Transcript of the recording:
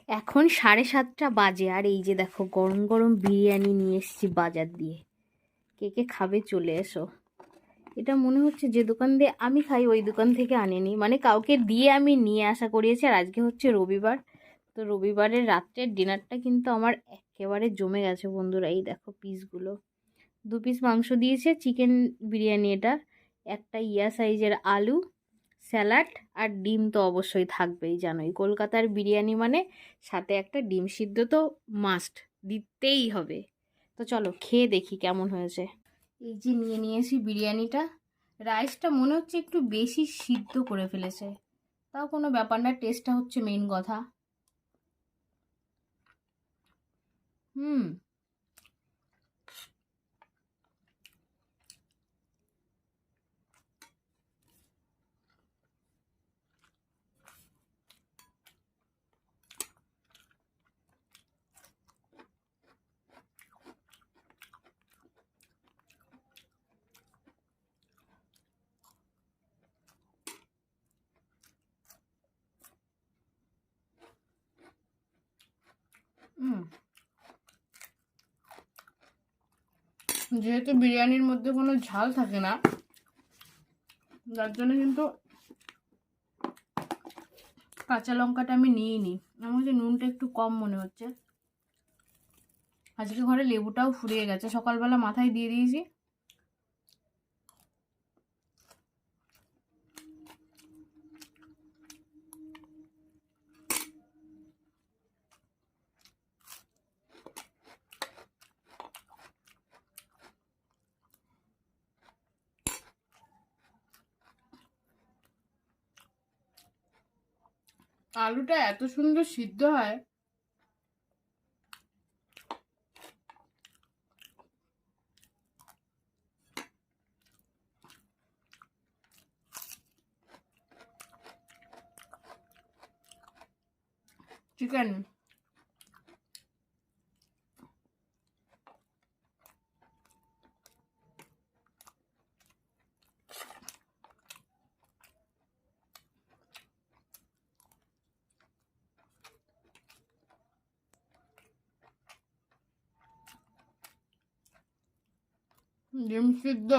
এখন 7:30 বাজে, আর এই যে দেখো গরম গরম বিরিয়ানি নিয়ে এসেছি বাজার দিয়ে। কে কে খাবে চলে এসো। এটা মনে হচ্ছে যে দোকান দিয়ে আমি খাই ওই দোকান থেকে আনিনি, মানে কাউকে দিয়ে আমি নিয়ে আসা করিয়েছি। আর আজকে হচ্ছে রবিবার, তো রবিবারের রাত্রের ডিনারটা কিন্তু আমার একেবারে জমে গেছে বন্ধুরা। এই দেখো পিসগুলো, 2 পিস মাংস দিয়েছে, চিকেন বিরিয়ানি এটা, একটা সাইজের আলু, স্যালাড, আর ডিম তো অবশ্যই থাকবেই। জানোই কলকাতার বিরিয়ানি মানে সাথে একটা ডিম সিদ্ধ তো মাস্ট দিতেই হবে। তো চলো খেয়ে দেখি কেমন হয়েছে। এই যে নিয়ে নিয়েছি বিরিয়ানিটা। রাইসটা মনে হচ্ছে একটু বেশি সিদ্ধ করে ফেলেছে, তাও কোনো ব্যাপার না, টেস্টটা হচ্ছে মেইন কথা। হুম। হুম, যেহেতু বিরিয়ানির মধ্যে কোনো ঝাল থাকে না, যার জন্য কিন্তু কাঁচা লঙ্কাটা আমি নিইনি। আমার মধ্যে নুনটা একটু কম মনে হচ্ছে। আজকে ঘরে লেবুটাও ফুরিয়ে গেছে, সকালবেলা মাথায় দিয়ে দিয়েছি। আলুটা এত সুন্দর সিদ্ধ হয়। চিকেন ডিম সিদ্ধ